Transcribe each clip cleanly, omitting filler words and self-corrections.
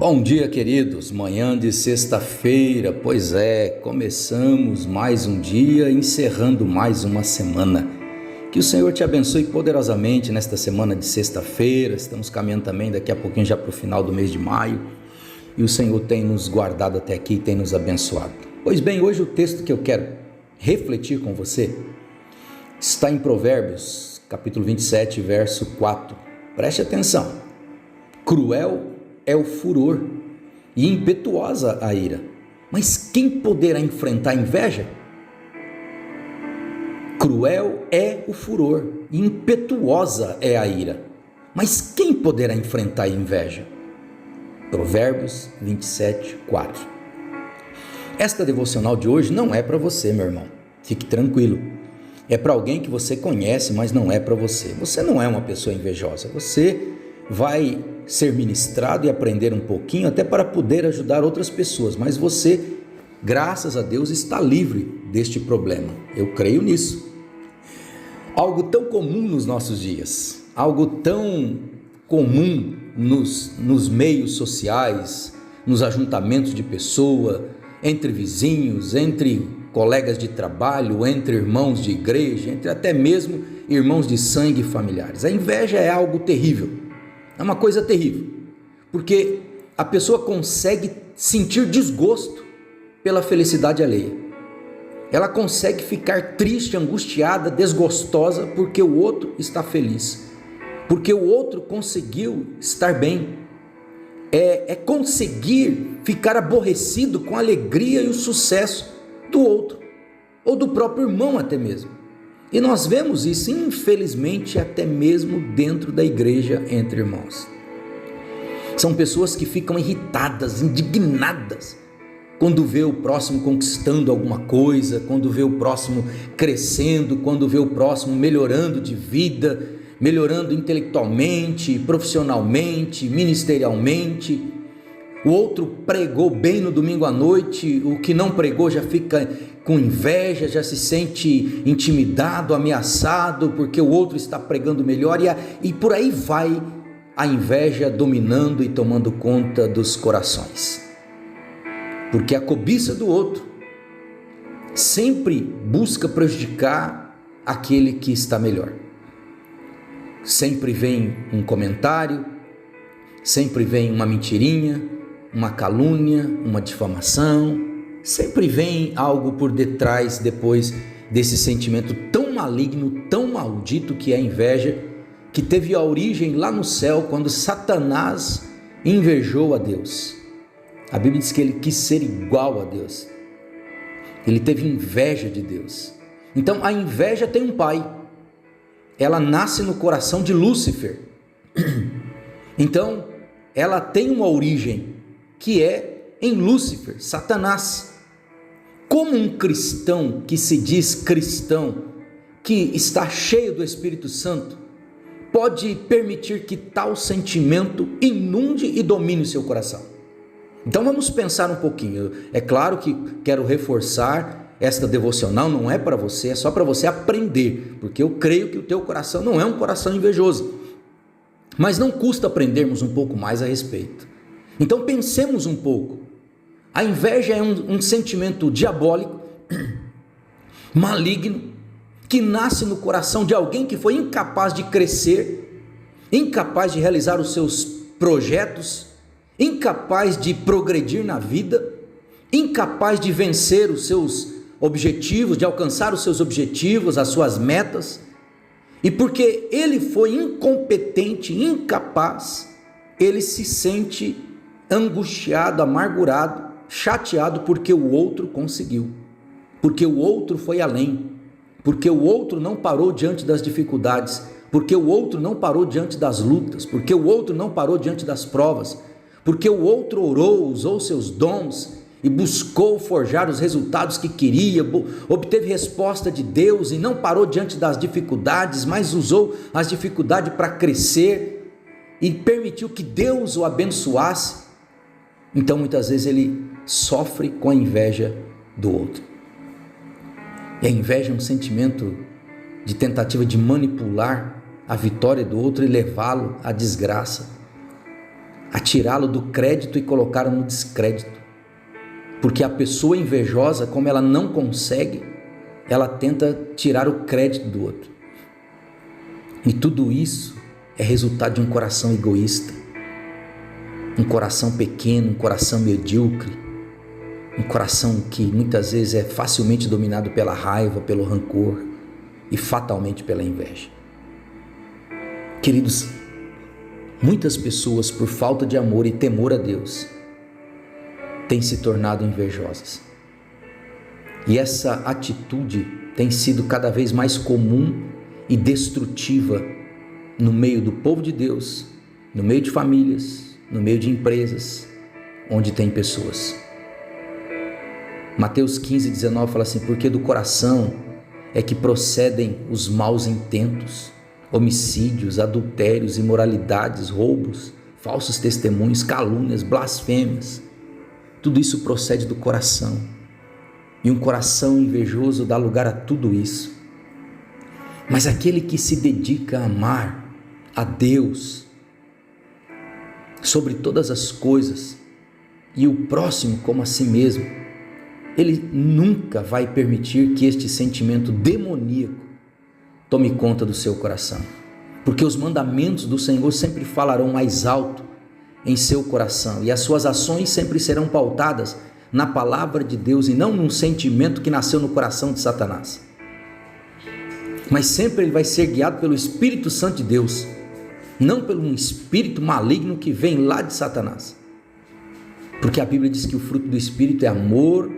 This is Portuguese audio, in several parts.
Bom dia, queridos. Manhã de sexta-feira, pois é, começamos mais um dia, encerrando mais uma semana. Que o Senhor te abençoe poderosamente nesta semana de sexta-feira. Estamos caminhando também daqui a pouquinho já para o final do mês de maio. E o Senhor tem nos guardado até aqui e tem nos abençoado. Pois bem, hoje o texto que eu quero refletir com você está em Provérbios, capítulo 27, verso 4. Preste atenção. Cruel é o furor e impetuosa a ira, mas quem poderá enfrentar a inveja? Cruel é o furor e impetuosa é a ira, mas quem poderá enfrentar a inveja? Provérbios 27, 4. Esta devocional de hoje não é para você, meu irmão, fique tranquilo. É para alguém que você conhece, mas não é para você. Você não é uma pessoa invejosa, você vai ser ministrado e aprender um pouquinho até para poder ajudar outras pessoas, mas você, graças a Deus, está livre deste problema. Eu creio nisso. Algo tão comum nos nossos dias, algo tão comum nos meios sociais, nos ajuntamentos de pessoa, entre vizinhos, entre colegas de trabalho, entre irmãos de igreja, entre até mesmo irmãos de sangue e familiares. A inveja é algo terrível. É uma coisa terrível, porque a pessoa consegue sentir desgosto pela felicidade alheia. Ela consegue ficar triste, angustiada, desgostosa porque o outro está feliz, porque o outro conseguiu estar bem. É conseguir ficar aborrecido com a alegria e o sucesso do outro, ou do próprio irmão até mesmo. E nós vemos isso, infelizmente, até mesmo dentro da igreja entre irmãos. São pessoas que ficam irritadas, indignadas, quando vê o próximo conquistando alguma coisa, quando vê o próximo crescendo, quando vê o próximo melhorando de vida, melhorando intelectualmente, profissionalmente, ministerialmente. O outro pregou bem no domingo à noite, o que não pregou já fica com inveja, já se sente intimidado, ameaçado, porque o outro está pregando melhor, e por aí vai a inveja dominando e tomando conta dos corações. Porque a cobiça do outro sempre busca prejudicar aquele que está melhor. Sempre vem um comentário, sempre vem uma mentirinha, uma calúnia, uma difamação, sempre vem algo por detrás, depois desse sentimento tão maligno, tão maldito que é a inveja, que teve a origem lá no céu, quando Satanás invejou a Deus. A Bíblia diz que ele quis ser igual a Deus, ele teve inveja de Deus. Então a inveja tem um pai, ela nasce no coração de Lúcifer, então ela tem uma origem, que é em Lúcifer, Satanás. Como um cristão que se diz cristão, que está cheio do Espírito Santo, pode permitir que tal sentimento inunde e domine o seu coração? Então vamos pensar um pouquinho. É claro que quero reforçar, esta devocional não é para você, é só para você aprender, porque eu creio que o teu coração não é um coração invejoso, mas não custa aprendermos um pouco mais a respeito. Então pensemos um pouco. A inveja é um sentimento diabólico, maligno, que nasce no coração de alguém que foi incapaz de crescer, incapaz de realizar os seus projetos, incapaz de progredir na vida, incapaz de vencer os seus objetivos, de alcançar os seus objetivos, as suas metas, e porque ele foi incompetente, incapaz, ele se sente angustiado, amargurado, chateado porque o outro conseguiu, porque o outro foi além, porque o outro não parou diante das dificuldades, porque o outro não parou diante das lutas, porque o outro não parou diante das provas, porque o outro orou, usou seus dons e buscou forjar os resultados que queria, obteve resposta de Deus e não parou diante das dificuldades, mas usou as dificuldades para crescer e permitiu que Deus o abençoasse. Então muitas vezes ele sofre com a inveja do outro. E a inveja é um sentimento de tentativa de manipular a vitória do outro e levá-lo à desgraça. a tirá-lo do crédito e colocá-lo no descrédito. Porque a pessoa invejosa, como ela não consegue, ela tenta tirar o crédito do outro. E tudo isso é resultado de um coração egoísta, um coração pequeno, um coração medíocre, um coração que muitas vezes é facilmente dominado pela raiva, pelo rancor e fatalmente pela inveja. Queridos, muitas pessoas, por falta de amor e temor a Deus, têm se tornado invejosas. E essa atitude tem sido cada vez mais comum e destrutiva no meio do povo de Deus, no meio de famílias, no meio de empresas, onde tem pessoas. Mateus 15:19 fala assim: porque do coração é que procedem os maus intentos, homicídios, adultérios, imoralidades, roubos, falsos testemunhos, calúnias, blasfêmias. Tudo isso procede do coração. E um coração invejoso dá lugar a tudo isso. Mas aquele que se dedica a amar a Deus sobre todas as coisas e o próximo como a si mesmo, ele nunca vai permitir que este sentimento demoníaco tome conta do seu coração, porque os mandamentos do Senhor sempre falarão mais alto em seu coração e as suas ações sempre serão pautadas na palavra de Deus e não num sentimento que nasceu no coração de Satanás. Mas sempre ele vai ser guiado pelo Espírito Santo de Deus, não pelo um espírito maligno que vem lá de Satanás, porque a Bíblia diz que o fruto do Espírito é amor,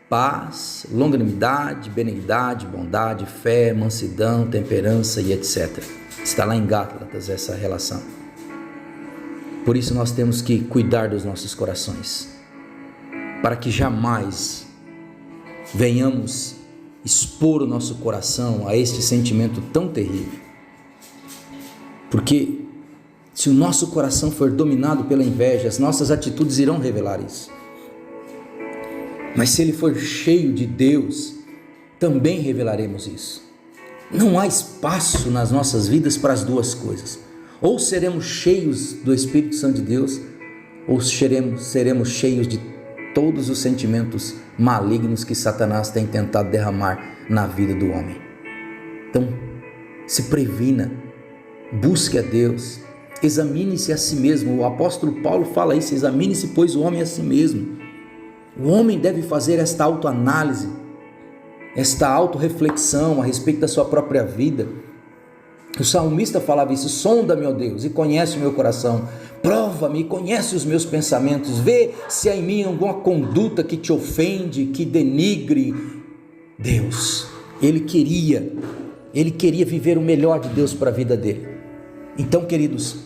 paz, longanimidade, benignidade, bondade, fé, mansidão, temperança e etc. Está lá em Gálatas essa relação. Por isso nós temos que cuidar dos nossos corações, para que jamais venhamos expor o nosso coração a este sentimento tão terrível. Porque se o nosso coração for dominado pela inveja, as nossas atitudes irão revelar isso. Mas se ele for cheio de Deus, também revelaremos isso. Não há espaço nas nossas vidas para as duas coisas. Ou seremos cheios do Espírito Santo de Deus, ou seremos cheios de todos os sentimentos malignos que Satanás tem tentado derramar na vida do homem. Então, se previna, busque a Deus, examine-se a si mesmo. O apóstolo Paulo fala isso: examine-se, pois, o homem a si mesmo. O homem deve fazer esta autoanálise, esta autorreflexão a respeito da sua própria vida. O salmista falava isso: sonda-me, ó Deus, e conhece o meu coração, prova-me e conhece os meus pensamentos, vê se há em mim alguma conduta que te ofende, que denigre. Deus, ele queria viver o melhor de Deus para a vida dele. Então, queridos,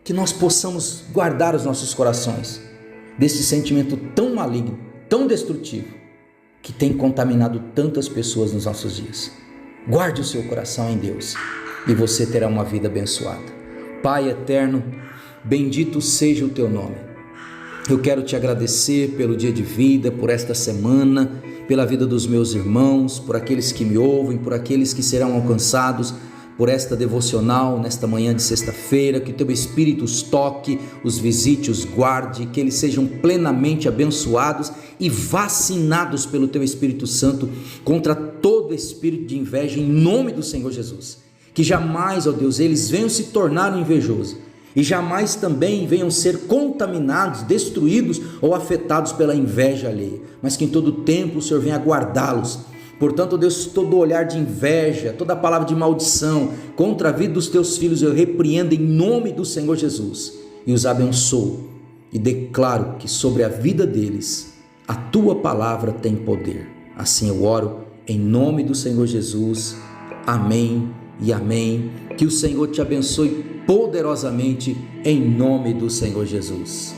que nós possamos guardar os nossos corações desse sentimento tão maligno, tão destrutivo, que tem contaminado tantas pessoas nos nossos dias. Guarde o seu coração em Deus e você terá uma vida abençoada. Pai eterno, bendito seja o teu nome. Eu quero te agradecer pelo dia de vida, por esta semana, pela vida dos meus irmãos, por aqueles que me ouvem, por aqueles que serão alcançados por esta devocional nesta manhã de sexta-feira. Que teu Espírito os toque, os visite, os guarde, que eles sejam plenamente abençoados e vacinados pelo teu Espírito Santo contra todo espírito de inveja, em nome do Senhor Jesus. Que jamais, ó Deus, eles venham se tornar invejosos e jamais também venham ser contaminados, destruídos ou afetados pela inveja alheia, mas que em todo tempo o Senhor venha guardá-los. Portanto, Deus, todo olhar de inveja, toda palavra de maldição contra a vida dos teus filhos, eu repreendo em nome do Senhor Jesus e os abençoo e declaro que sobre a vida deles a tua palavra tem poder. Assim eu oro em nome do Senhor Jesus. Amém e amém. Que o Senhor te abençoe poderosamente em nome do Senhor Jesus.